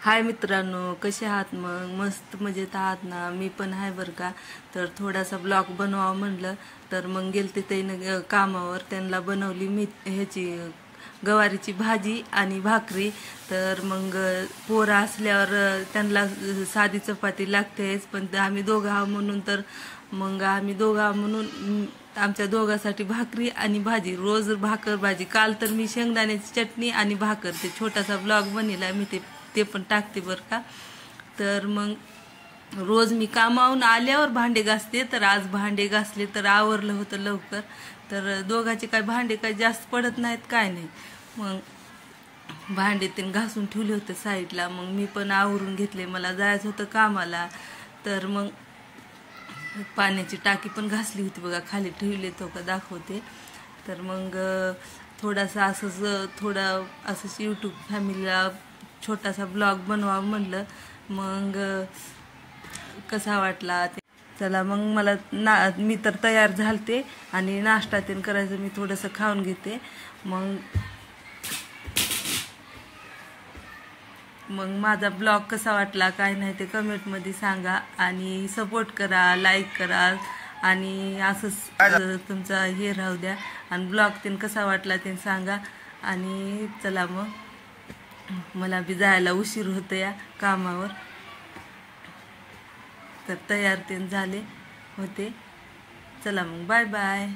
हाय मित्रांनो, कसे आहात? मग मस्त मजेत आहात ना? मी पण आहे बरं का. तर थोडासा ब्लॉग बनवावं म्हणलं, तर मग गेलते ते कामावर. त्यांना बनवली मी ह्याची गवारीची भाजी आणि भाकरी. तर मग पोरं असल्यावर त्यांना साधी चपाती लागतेच, पण आम्ही दोघं आहो म्हणून तर मग आम्ही दोघं आहो म्हणून आमच्या दोघांसाठी भाकरी आणि भाजी, रोज भाकर भाजी. काल तर मी शेंगदाण्याची चटणी आणि भाकर, ते छोटासा ब्लॉग बनेला मी ते पण टाकते बरं का. तर मग रोज मी कामावून आल्यावर भांडे घासते, तर आज भांडे घासले तर आवरलं होतं लवकर. तर दोघांचे काय भांडे काय जास्त पडत नाहीत, काय नाही. मग भांडे ते घासून ठेवले होते साईडला. मग मी पण आवरून घेतले, मला जायचं होतं कामाला. तर मग पाण्याची टाकी पण घासली होती बघा, खाली ठेवले तो का दाखवते. तर मग थोडासा असंच यूट्यूब फॅमिलीला छोटासा ब्लॉग बनवावं म्हणलं. मग कसा वाटला ते चला. मग मी तर तयार झालते आणि नाश्ता ते करायचं, मी थोडंसं खाऊन घेते. मग माझा ब्लॉग कसा वाटला काय नाही ते कमेंटमध्ये सांगा, आणि सपोर्ट करा, लाईक करा, आणि असंच तुमचा हे राहू द्या. आणि ब्लॉग ते कसा वाटला ते सांगा. आणि चला, मग मला बी जायला उशीर होतं या कामावर. तर तयार ते झाले होते. चला मग, बाय बाय.